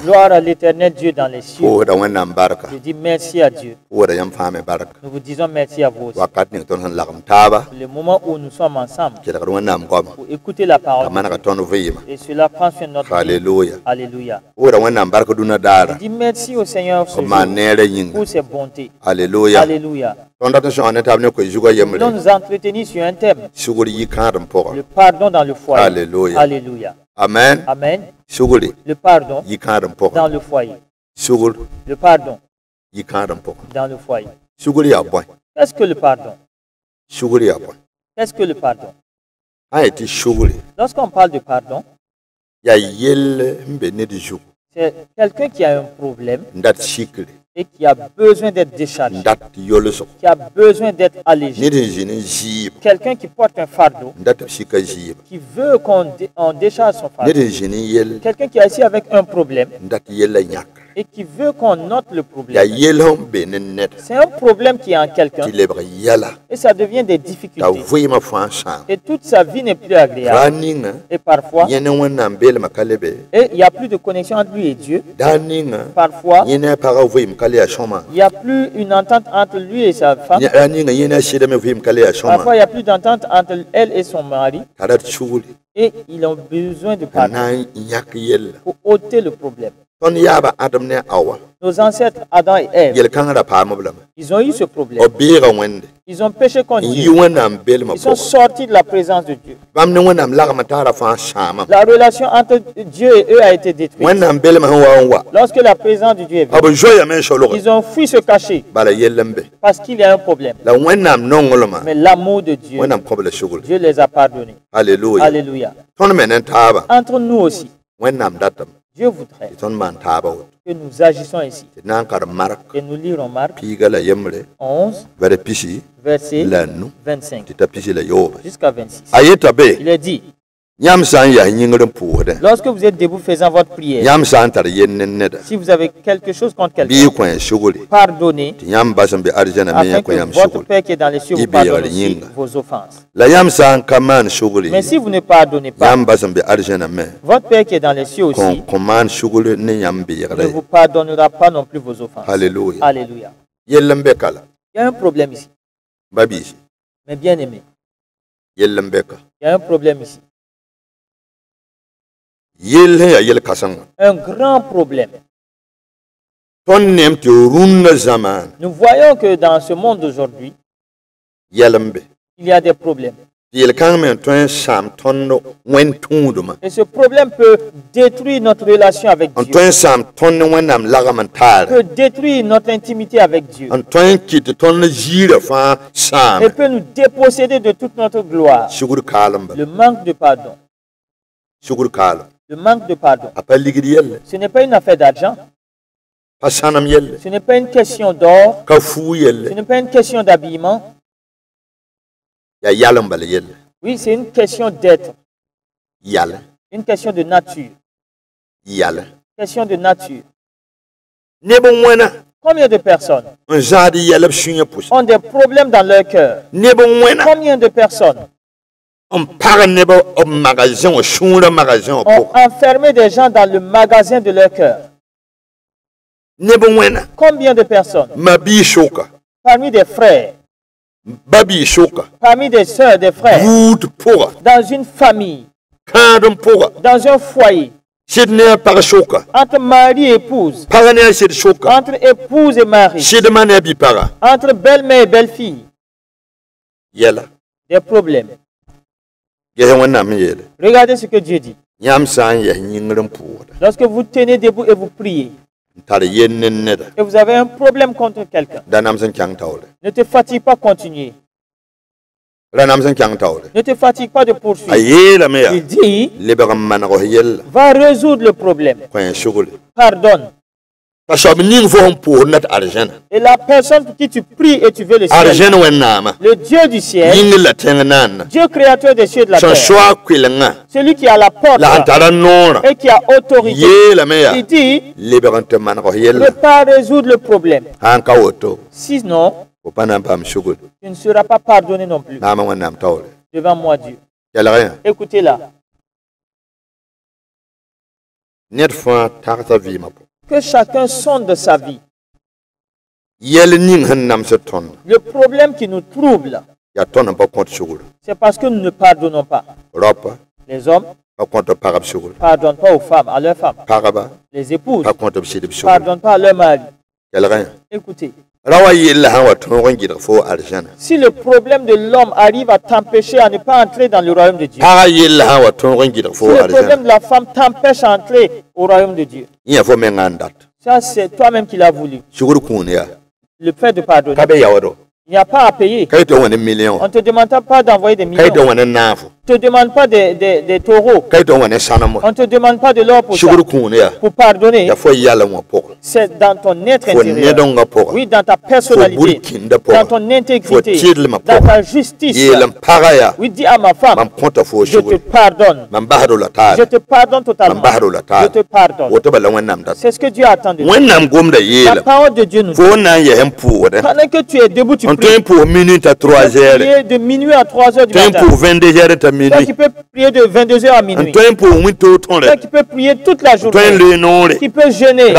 Gloire à l'Éternel Dieu dans les cieux. Je dis merci à Dieu. Nous vous disons merci à vous aussi. Le moment où nous sommes ensemble pour écouter la parole de Dieu. Et cela prend sur notre vie. Alléluia. Alléluia. Je dis merci au Seigneur pour ses bontés. Alléluia. Alléluia. Nous nous entretenons sur un thème. Le pardon dans le foyer. Alléluia. Alléluia. Amen. Amen. Le pardon dans le foyer. Le pardon dans le foyer. Qu'est-ce que le pardon? Qu'est-ce que le pardon? Lorsqu'on parle de pardon, c'est quelqu'un qui a un problème et qui a besoin d'être déchargé, qui a besoin d'être allégé. Quelqu'un qui porte un fardeau, qui veut qu'on décharge son fardeau. Quelqu'un qui est assis avec un problème et qui veut qu'on note le problème. C'est un problème qui est en quelqu'un et ça devient des difficultés. Et toute sa vie n'est plus agréable. Et parfois, et il n'y a plus de connexion entre lui et Dieu. Parfois, il n'y a plus une entente entre lui et sa femme. Parfois, il n'y a plus d'entente entre elle et son mari. Et ils ont besoin de pardon pour ôter le problème. Nos ancêtres Adam et Ève, ils ont eu ce problème. Ils ont péché contre Dieu. Ils sont sortis de la présence de Dieu. La relation entre Dieu et eux a été détruite. Lorsque la présence de Dieu est venue, ils ont fui se cacher parce qu'il y a un problème. Mais l'amour de Dieu, Dieu les a pardonnés. Alléluia. Alléluia. Entre nous aussi, Dieu voudrait que nous agissions ici. Et nous lirons Marc 11, verset 25 jusqu'à 26. Il est dit, lorsque vous êtes debout faisant votre prière, si vous avez quelque chose contre quelqu'un, pardonnez, afin que votre Père qui est dans les cieux vous pardonne aussi vos offenses. Mais si vous ne pardonnez pas, votre Père qui est dans les cieux aussi ne vous pardonnera pas non plus vos offenses. Alléluia. Alléluia. Il y a un problème ici. Mais bien aimé, il y a un problème ici. Un grand problème. Nous voyons que dans ce monde d'aujourd'hui, il y a des problèmes. Et ce problème peut détruire notre relation avec Dieu. Peut détruire notre intimité avec Dieu. Et peut nous déposséder de toute notre gloire. Le manque de pardon. Le manque de pardon. Ce n'est pas une affaire d'argent. Ce n'est pas une question d'or. Ce n'est pas une question d'habillement. Oui, c'est une question d'être. Une question de nature. Question de nature. Combien de personnes ont des problèmes dans leur cœur? Combien de personnes ont enfermé des gens dans le magasin de leur cœur? Combien de personnes parmi des frères, parmi des sœurs, des frères, dans une famille, dans un foyer, entre mari et épouse, entre épouse et mari, entre belle-mère et belle-fille, des problèmes. Regardez ce que Dieu dit. Lorsque vous tenez debout et vous priez, et vous avez un problème contre quelqu'un, ne te fatigue pas de continuer. Ne te fatigue pas de poursuivre. Il dit, va résoudre le problème. Pardonne. Et la personne pour qui tu pries et tu veux le ciel, le Dieu du ciel, Dieu créateur des cieux et de la terre, celui qui a la porte et qui a autorité, il dit, ne peut pas résoudre le problème. Sinon, tu ne seras pas pardonné non plus devant moi, Dieu. Écoutez-la. Que chacun sonde de sa vie. Le problème qui nous trouble, c'est parce que nous ne pardonnons pas. Les hommes ne pardonnent pas aux femmes, à leurs femmes. Les épouses ne pardonnent pas à leurs maris. Écoutez. Si le problème de l'homme arrive à t'empêcher à ne pas entrer dans le royaume de Dieu, si le problème de la femme t'empêche à entrer au royaume de Dieu, ça c'est toi-même qui l'as voulu. Le fait de pardonner. Il n'y a pas à payer. On ne te demande pas d'envoyer des millions. On ne te demande pas des taureaux. On ne te demande pas de l'or pour pardonner. C'est dans ton être intérieur. Oui, dans ta personnalité, dans ton intégrité, dans ta justice. Oui, dis à ma femme, je te pardonne. Je te pardonne totalement. Je te pardonne. C'est ce que Dieu attend de nous. La parole de Dieu nous dit, pendant que tu es debout, tu pries. Pour minute à 3 heures. De minuit à 3 heures du matin. Pour 22 heures à minuit. Toi qui peux prier de 22 heures à minuit. Toi qui peux prier toute la journée. Qui peut jeûner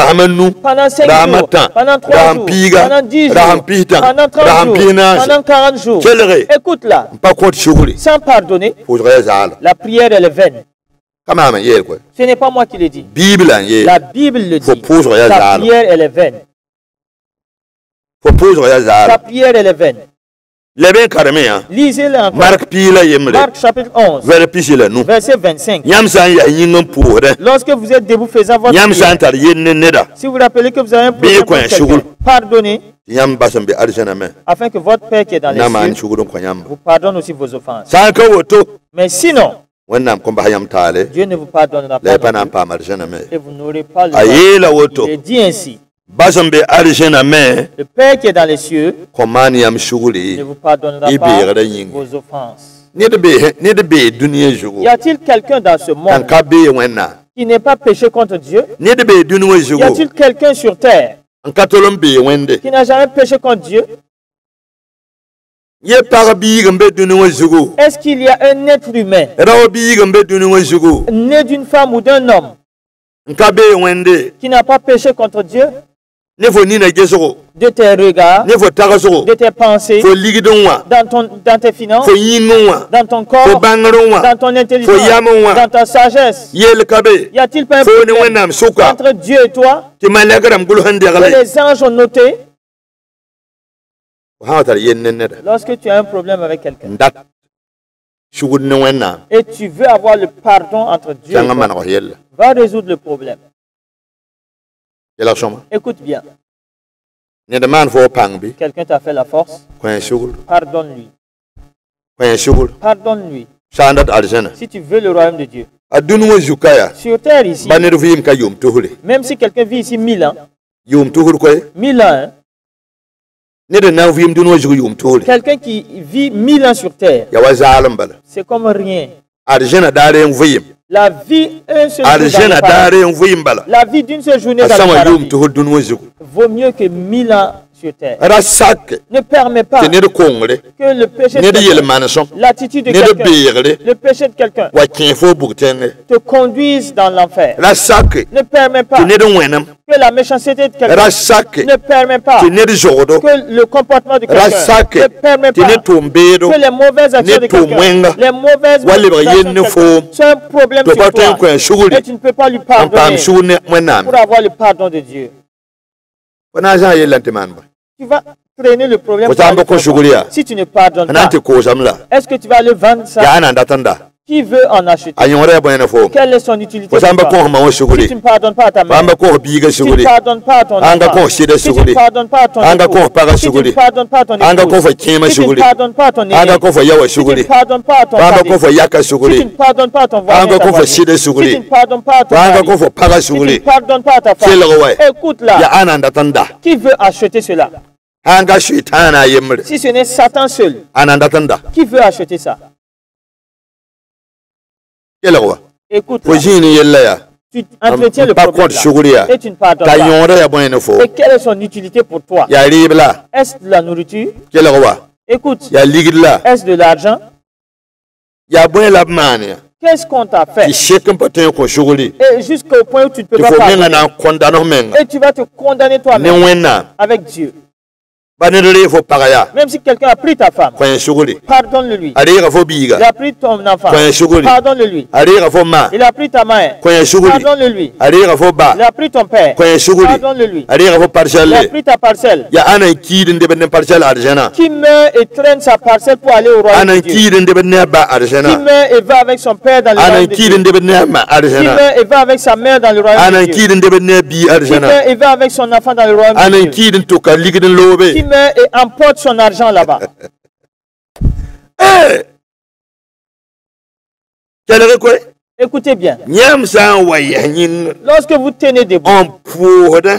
pendant 5 jours, pendant 3 jours, pendant 10 jours, pendant 30 jours, pendant 40 jours. Écoute-la. Sans pardonner, la prière elle est vaine. Ce n'est pas moi qui le dis. La Bible le dit. La prière elle est vaine. Sa prière elle est vaine. Lisez-le encore. Marc chapitre 11, verset 25. Lorsque vous êtes debout faisant votre prière, si vous rappelez que vous avez un problème avec quelqu'un, pardonnez, afin que votre Père qui est dans les cieux vous pardonne aussi vos offenses. Mais sinon, Dieu ne vous pardonnera pas et vous n'aurez pas le droit. Il est dit ainsi. Le Père qui est dans les cieux ne vous pardonnera pas vos offenses. Y a-t-il quelqu'un dans ce monde qui n'est pas péché contre Dieu? Y a-t-il quelqu'un sur terre qui n'a jamais péché contre Dieu? Est-ce qu'il y a un être humain né d'une femme ou d'un homme qui n'a pas péché contre Dieu? De tes regards, de tes pensées, dans tes finances, dans ton corps, dans ton intelligence, dans ta sagesse. Y a-t-il pas un problème entre Dieu et toi que les anges ont noté? Lorsque tu as un problème avec quelqu'un et tu veux avoir le pardon entre Dieu et toi, va résoudre le problème. Écoute bien. Quelqu'un t'a fait la force. Pardonne-lui. Pardonne-lui. Si tu veux le royaume de Dieu. Sur terre ici, même si quelqu'un vit ici 1000 ans, 1000 ans, quelqu'un qui vit 1000 ans sur terre, c'est comme rien. La vie d'une seule journée dans le paradis vaut mieux que 1000 ans sur terre. Ne permet pas que le péché de quelqu'un, l'attitude de quelqu'un, le péché de quelqu'un te conduise dans l'enfer. Ne permet pas que la méchanceté de quelqu'un ne permet pas que le comportement de quelqu'un ne permet pas que les mauvaises actions de quelqu'un, les mauvaises actions c'est un problème sur toi et tu ne peux pas lui pardonner pour avoir le pardon de Dieu. Tu vas traîner le problème si tu ne pardonnes pas. Est-ce que tu vas aller vendre ça? Qui veut en acheter? Quelle est son utilité pour toi? Si tu ne pardonnes pas à ta mère, si tu ne pardonnes pas à ton enfant, si tu ne pardonnes pas à ton époux, si tu ne pardonnes pas à ton épouse, si tu ne pardonnes pas à ton aîné, si tu ne pardonnes pas à ton père, si tu ne pardonnes pas à ton voisin, si tu ne pardonnes pas à ton mari, si tu ne pardonnes pas à ta femme, écoute là, qui veut acheter cela? Si ce n'est Satan seul, qui veut acheter ça? Écoute là, tu entretiens le problème là, et tu ne pardonnes pas. Et quelle est son utilité pour toi? Est-ce de la nourriture? Écoute, est-ce de l'argent? Qu'est-ce qu'on t'a fait? Et jusqu'au point où tu ne peux pas pardonner. Et tu vas te condamner toi-même avec Dieu. Même si quelqu'un a pris ta femme, pardonne-le-lui. Il a pris ton enfant, pardonne-le-lui. Il a pris ta mère, pardonne-le-lui. Il a pris ton père, pardonne-le-lui. Il a pris ta parcelle. Qui meurt et traîne sa parcelle pour aller au royaume de Dieu. Qui meurt et va avec son père dans le royaume de Dieu. Qui meurt et va avec sa mère dans le royaume de Dieu. Qui meurt et va avec son enfant dans le royaume de Dieu. Et emporte son argent là-bas. Écoutez bien. Lorsque vous tenez debout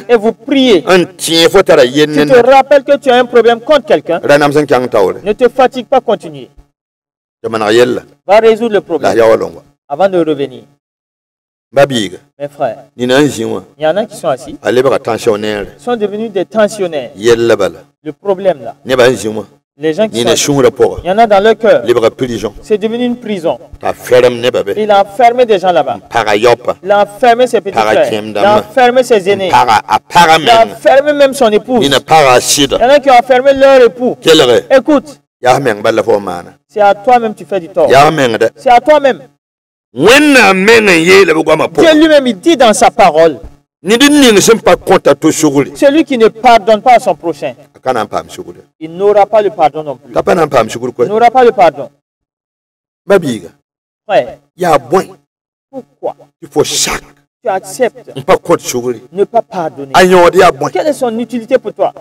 et vous priez, tu te rappelles que tu as un problème contre quelqu'un, ne te fatigue pas, continuer. Va résoudre le problème avant de revenir. Mes frères, il y en a qui sont assis, sont devenus des tensionnaires. Le problème là, les gens qui sont assis, il y en a dans leur cœur, c'est devenu une prison. Il a enfermé des gens là-bas. Il a enfermé ses petits frères. Il a enfermé ses aînés. Il a enfermé même son épouse. Il y en a qui ont enfermé leur époux. Écoute, c'est à toi-même que tu fais du tort. C'est à toi-même. Dieu lui-même, il dit dans sa parole, celui qui ne pardonne pas à son prochain, il n'aura pas le pardon non plus. Il n'aura pas le pardon. Frère, pourquoi tu acceptes ne pas pardonner? Quelle est son utilité pour toi?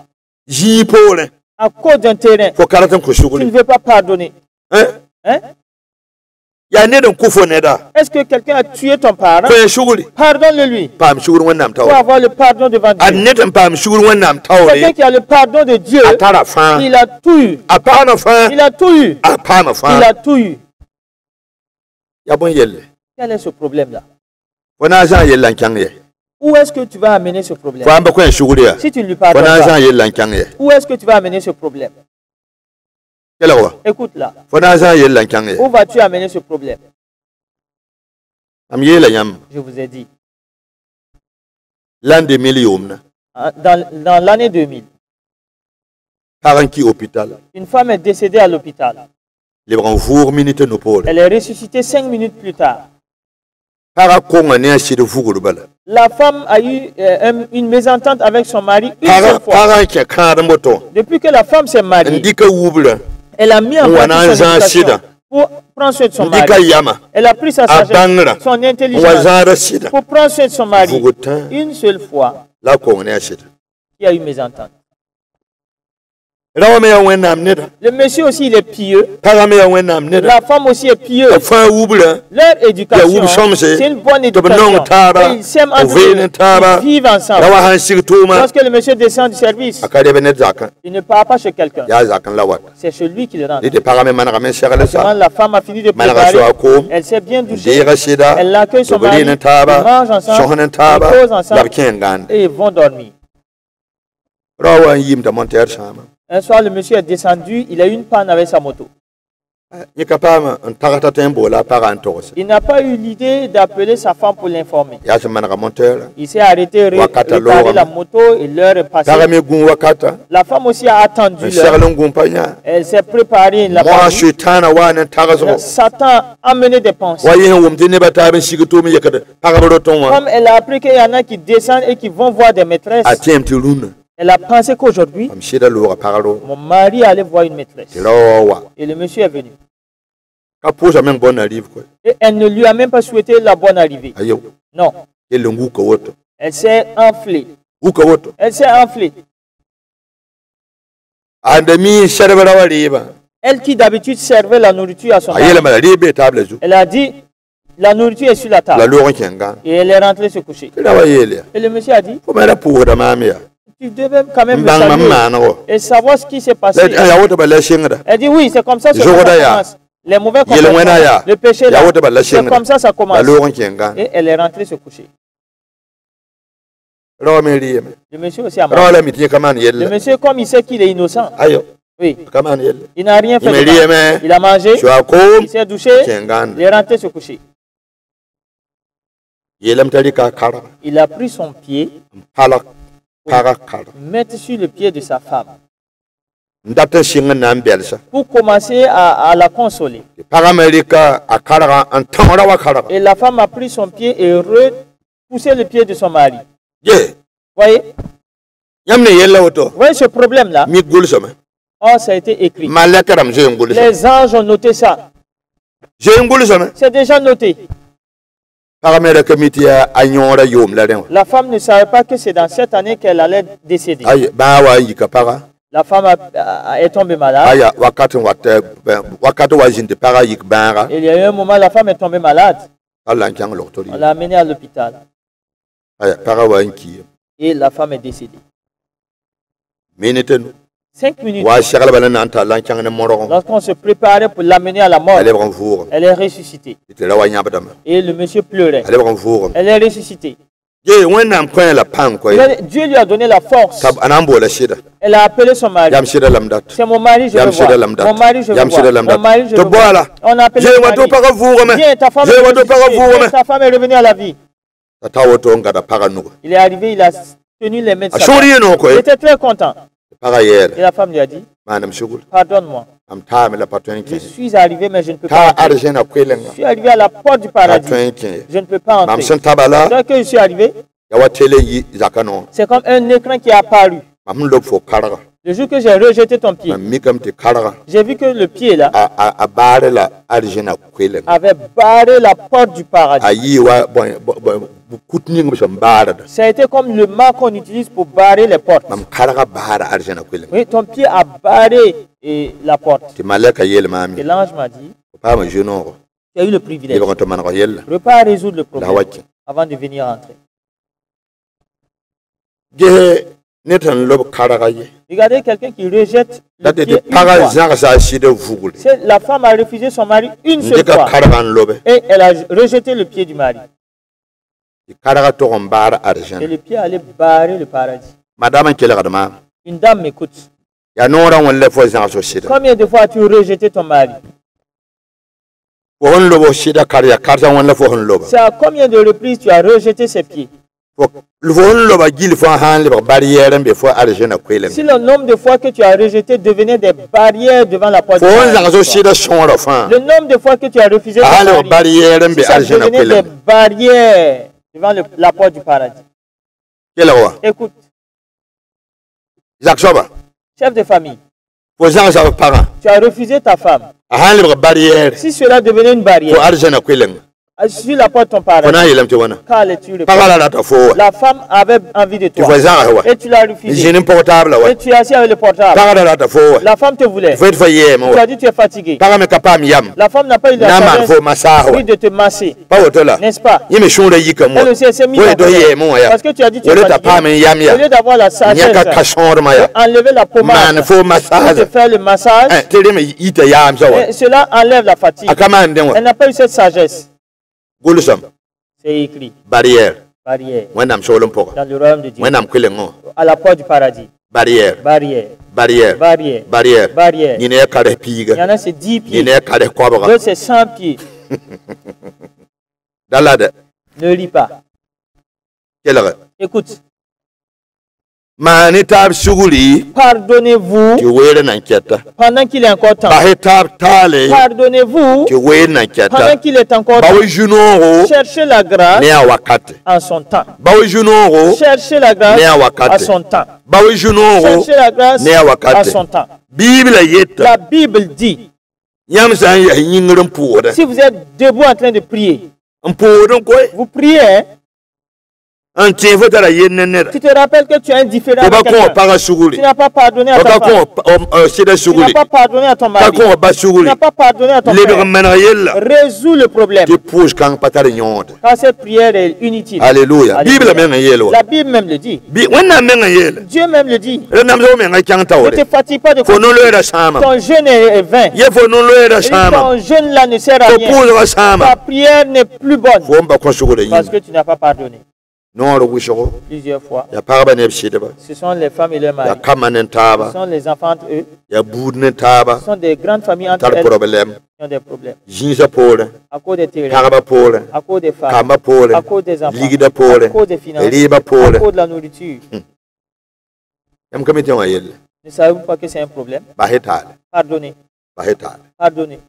À cause d'un terrain, tu ne veux pas pardonner. Hein? Est-ce que quelqu'un a tué ton parent? Pardonne-le-lui. Pour avoir le pardon devant Dieu. Quelqu'un qui a le pardon de Dieu, il a tout eu. Il a tout eu. Il a tout eu. Quel est ce problème-là? Où est-ce que tu vas amener ce problème? Si tu ne lui pardonnes pas, où est-ce que tu vas amener ce problème? Écoute là. Où vas-tu amener ce problème? Je vous ai dit. L'an 2000. Dans l'année 2000. Une femme est décédée à l'hôpital. Elle est ressuscitée 5 minutes plus tard. La femme a eu une mésentente avec son mari une seule fois. Depuis que la femme s'est mariée, elle a mis en pratique son éducation pour prendre soin de son mari. Elle a pris sa sagesse, son intelligence pour prendre soin de son mari. Une seule fois, il y a eu mésentente. Le monsieur aussi, il est pieux. La femme aussi est pieuse. Leur éducation, c'est une bonne éducation. Et ils s'aiment entre eux. Ils vivent ensemble. Lorsque le monsieur descend du service, il ne part pas chez quelqu'un. C'est chez lui qu'il rentre. Quand la femme a fini de préparer, elle s'est bien douchée. Elle accueille son mari. Ils mangent ensemble. Ils posent ensemble. Et ils vont dormir. Un soir, le monsieur est descendu, il a eu une panne avec sa moto. Il n'a pas eu l'idée d'appeler sa femme pour l'informer. Il s'est arrêté, réparé la moto et l'heure est passée. La femme aussi a attendu l'heure. Elle s'est préparée. Satan a amené des pensées. Comme elle a appris qu'il y en a qui descendent et qui vont voir des maîtresses. Elle a pensé qu'aujourd'hui, mon mari allait voir une maîtresse. Et le monsieur est venu. Et elle ne lui a même pas souhaité la bonne arrivée. Non. Elle s'est enflée. Elle s'est enflée. Elle qui d'habitude servait la nourriture à son mari. Elle a dit, la nourriture est sur la table. Et elle est rentrée se coucher. Et le monsieur a dit, tu devais quand même me saluer et savoir ce qui s'est passé. Elle dit, oui, c'est comme ça que ça commence. Les mauvais comportements, le péché là, c'est comme ça commence. Et elle est rentrée se coucher. Le monsieur aussi a mangé. Le monsieur, comme il sait qu'il est innocent, oui, il n'a rien fait de mal. Il a mangé, il s'est douché, il est rentré se coucher. Il a pris son pied pour mettre sur le pied de sa femme pour commencer à la consoler. Et la femme a pris son pied et repoussé le pied de son mari. Voyez? Voyez ce problème-là? Oh, ça a été écrit. Les anges ont noté ça. C'est déjà noté. La femme ne savait pas que c'est dans cette année qu'elle allait décéder. La femme est tombée malade. Il y a eu un moment, la femme est tombée malade. On l'a amenée à l'hôpital. Et la femme est décédée. 5 minutes. Lorsqu'on se préparait pour l'amener à la mort, elle est ressuscitée. Et le monsieur pleurait. Elle est ressuscitée. Dieu lui a donné la force. Elle a appelé son mari. C'est mon mari, je veux voir. Mon mari, je veux voir. Mon mari, je veux voir. On a appelé son mari. Viens, ta femme est ressuscitée. Ta femme est revenue à la vie. Il est arrivé, il a tenu les mains de sa femme. Il était très content. Et la femme lui a dit, pardonne-moi. Je suis arrivé, mais je ne peux pas entrer. Je suis arrivé à la porte du paradis. Je ne peux pas entrer. Dès que je suis arrivé, c'est comme un écran qui est apparu. Le jour que j'ai rejeté ton pied, j'ai vu que le pied là avait barré la porte du paradis. Ça a été comme le mât qu'on utilise pour barrer les portes. Oui, ton pied a barré la porte. Et l'ange m'a dit, tu as eu le privilège. Ne pas résoudre le problème avant de venir entrer. Regardez quelqu'un qui rejette le pied une fois. La femme a refusé son mari une seule fois. Et elle a rejeté le pied du mari. Et le pied allait barrer le paradis. Une dame m'écoute. Combien de fois as-tu rejeté ton mari? C'est à combien de reprises tu as rejeté ses pieds? Si le nombre de fois que tu as rejeté devenait des barrières devant la porte, le nombre de fois que tu as refusé ton mari, si ça devenait des barrières devant la porte du paradis. Écoute, chef de famille, tu as refusé ta femme. Si cela devenait une barrière sur la porte de ton paradis, la femme avait envie de toi et tu l'as refusé. Et tu es assis avec le portable. La femme te voulait. Tu as dit tu es fatigué. La femme n'a pas eu la sagesse de te masser. N'est-ce pas? Elle aussi s'est mise en colère. Parce que tu as dit tu es fatigué. Au lieu d'avoir la sagesse enlever la pommade pour te faire le massage, cela enlève la fatigue. Elle n'a pas eu cette sagesse. C'est écrit. Barrière. Barrière. Dans le royaume de Dieu. À la porte du paradis. Barrière. Barrière. Barrière. Barrière. Barrière. Barrière. Il y en a c'est 10 pieds. D'autres c'est 100 pieds. Ne lis pas. Écoute. Pardonnez-vous pendant qu'il est encore temps. Pardonnez-vous pendant qu'il est encore temps. Cherchez la grâce en son temps. Cherchez la grâce à son temps. Cherchez la grâce à son temps. La Bible dit Si vous êtes debout en train de prier, vous priez, hein? Tu te rappelles que tu es indifférent à quelqu'un. Tu n'as pas pardonné à ta femme. Tu n'as pas pardonné à ton mari. Tu n'as pas pardonné à ton frère. Résous le problème. Car cette prière est inutile. Alléluia. La Bible même le dit. Dieu même le dit. Ne te fatigue pas de quoi. Ton jeûne est vain. Ton jeûne là ne sert à rien. Ta prière n'est plus bonne. Parce que tu n'as pas pardonné. Plusieurs fois. Ce sont les femmes et leurs maris. Ce sont les enfants entre eux. Ce sont des grandes familles entre elles qui ont des problèmes. À cause des terrains, à cause des femmes, à cause des enfants, à cause des finances, à cause de la nourriture. Ne savez-vous pas que c'est un problème? Pardonnez. Pardonnez.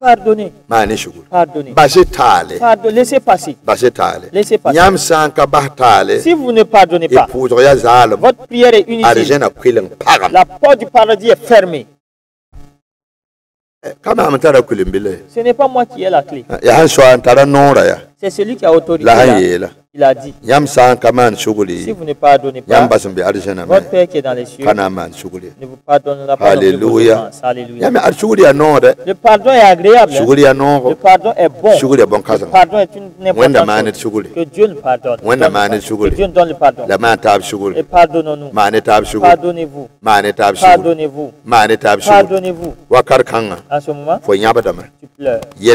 Pardonnez. Pardonnez. Laissez passer. Laissez passer. Si vous ne pardonnez pas, votre prière est inutile. La porte du paradis est fermée. Ce n'est pas moi qui ai la clé. C'est celui qui a autorité. Il a dit, si vous ne pardonnez pas, votre Père qui est dans les cieux ne vous pardonnera pas. Alléluia. Alléluia. Le pardon est agréable. Le pardon est bon. Le pardon est une importante chose. Que Dieu nous pardonne. Que Dieu nous donne le pardon. Et pardonnons-nous. Pardonnez-vous. Pardonnez-vous. Pardonnez-vous. En ce moment, tu pleures. Tu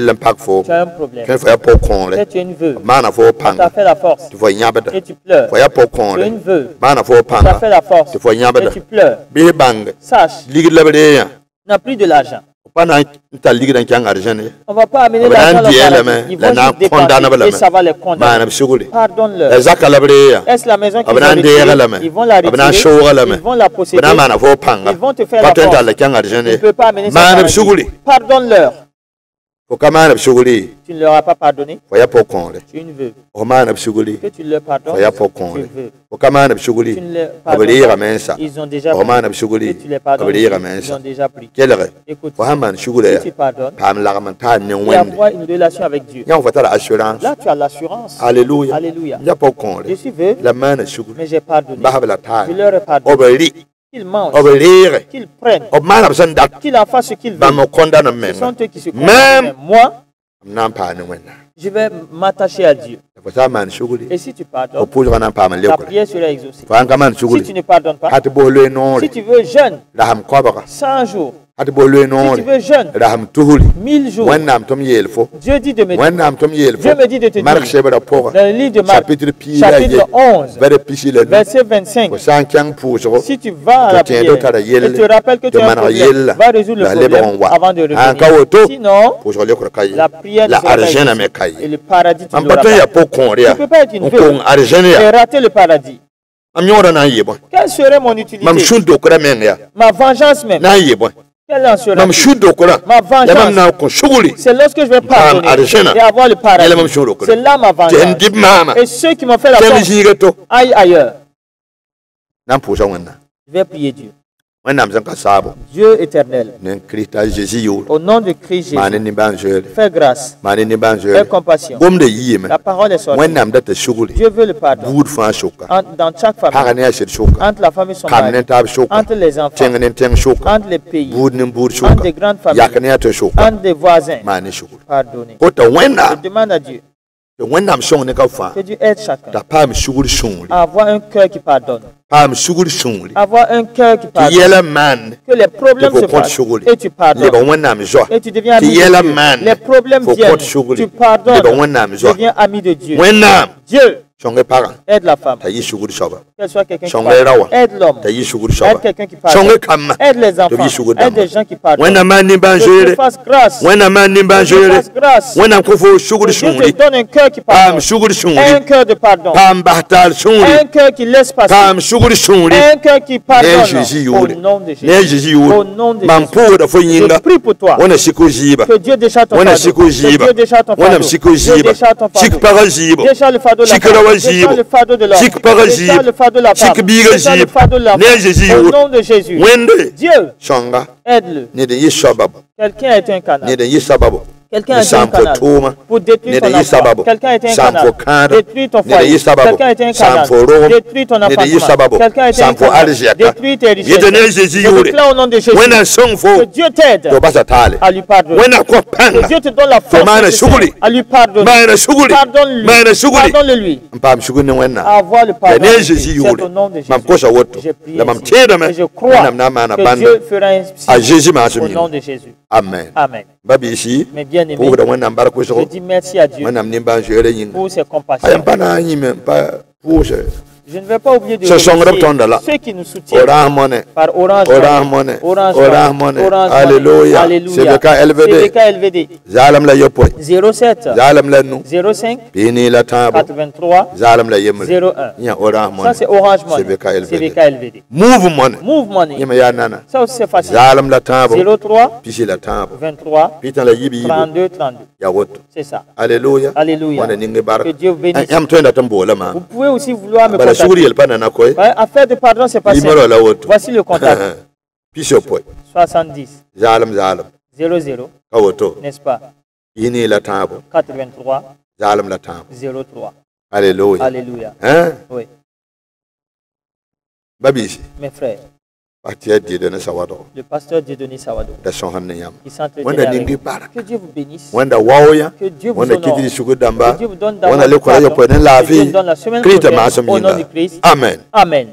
as un problème. Tu es une veuve. Tu as fait la force. Et tu pleures. Tu es une veuve. Tu as fait la force. Et tu pleures. Sache, tu n'as plus de l'argent. On ne va pas amener l'argent dans le paradis. Ils vont juste dépenser et ça va les condamner. Pardonne-leur. Est-ce la maison qu'ils ont retirée? Ils vont la retirer. Ils vont la posséder. Ils vont te faire la force. Tu ne peux pas amener ça dans le paradis. Pardonne-leur. Tu ne leur as pas pardonné. Tu es une veuve. Que tu leur pardonnes. Tu es veuve. Tu ne leur pardonnes pas. Ils ont déjà pris. Que tu les pardonnes. Ils ont déjà pris. Écoute, si tu pardonnes, il y a une relation avec Dieu. Là, tu as l'assurance. Alléluia. Alléluia. Je suis veuve, mais j'ai pardonné. Je leur ai pardonné. Qu'ils mangent, qu'ils prennent, qu'ils en fassent ce qu'ils veulent. Ce sont eux qui se condamnent. Moi, je vais m'attacher à Dieu. Et si tu pardonnes, ta prière sera exaucée. Si tu ne pardonnes pas, si tu veux jeûne 100 jours, si tu veux jeûne 1000 jours, Dieu dit de me dire, Dieu me dit de te dire, dans le livre de Marc, chapitre 11, verset 25, si tu vas à la prière et te rappelles que tu as un problème, va résoudre le problème avant de revenir. Sinon, la prière ne sera pas exaucée et le paradis tu n'auras pas. Tu ne peux pas être une veuve et rater le paradis. Quelle serait mon utilité? Ma vengeance même. Quelle en serait ma vengeance? C'est lorsque je vais pardonner et avoir le paradis. C'est là ma vengeance. Et ceux qui m'ont fait la force aillent ailleurs. Je vais prier Dieu. Dieu éternel, au nom de Christ Jésus, fais grâce, fais compassion. La parole est sortie. Dieu veut le pardon dans chaque famille, entre la famille et son mari, entre les enfants, entre les pays, entre les grandes familles, entre les voisins. Pardonnez. Je demande à Dieu que Dieu aide chacun à avoir un cœur qui pardonne. Avoir un cœur qui pardonne. Que les problèmes se passent et tu pardonnes. Et tu deviens ami de Dieu. Les problèmes viennent. Tu pardonnes. Tu deviens ami de Dieu. Dieu aide la femme. Qu'elle soit quelqu'un qui pardonne. Aide l'homme. Aide quelqu'un qui pardonne. Aide les enfants. Aide les gens qui pardonnent. Que Dieu fasse grâce. Dieu fasse grâce. Dieu te donne un cœur qui pardonne. Un cœur de pardon. Un cœur qui laisse passer. Un cœur qui pardonne. Au nom de Jésus. Au nom de Jésus. Je prie pour toi. Que Dieu décharge ton fardeau. Que Dieu décharge ton fardeau. Dieu décharge ton fardeau. Décharge le fardeau de la Descends le fardeau de l'homme. Descends le fardeau de la femme. Descends le fardeau de la femme. Au nom de Jésus. Dieu, aide-le. Quelqu'un est un canal. Quelqu'un est un canal pour détruire ton emploi. Quelqu'un est un canal pour détruire ton foyer. Quelqu'un est un canal pour détruire ton appartement. Quelqu'un est un canal pour détruire tes richesses. Je déclare au nom de Jésus que Dieu t'aide à lui pardonner. Que Dieu te donne la force à lui pardonner. Pardonne-le-lui. À avoir le pardon. C'est au nom de Jésus. J'ai prié et je crois que Dieu fera ainsi au nom de Jésus. Amen. Amen. Mais bien aimé, je dis merci à Dieu pour ses compassions. Je ne vais pas oublier de remercier ceux qui nous soutiennent par Orange Money. Alléluia. CBK LVD. 07 05 83 01. Ça c'est Orange Money. CBK LVD. Move Money. Ça aussi c'est facile. 03 23 32 32. C'est ça. Alléluia. Que Dieu vous bénisse. Vous pouvez aussi vouloir me contacter. Affaire de pardon, c'est pas simple. Voici le contact. 70 00, n'est-ce pas? 83 03. Alléluia. Oui. Mes frères, le pasteur Dieudonné Sawado, qui s'entretient avec vous. Que Dieu vous bénisse. Que Dieu vous honore. Que Dieu vous donne d'avoir le pardon. Que Dieu vous donne la semaine prochaine au nom du Christ. Amen.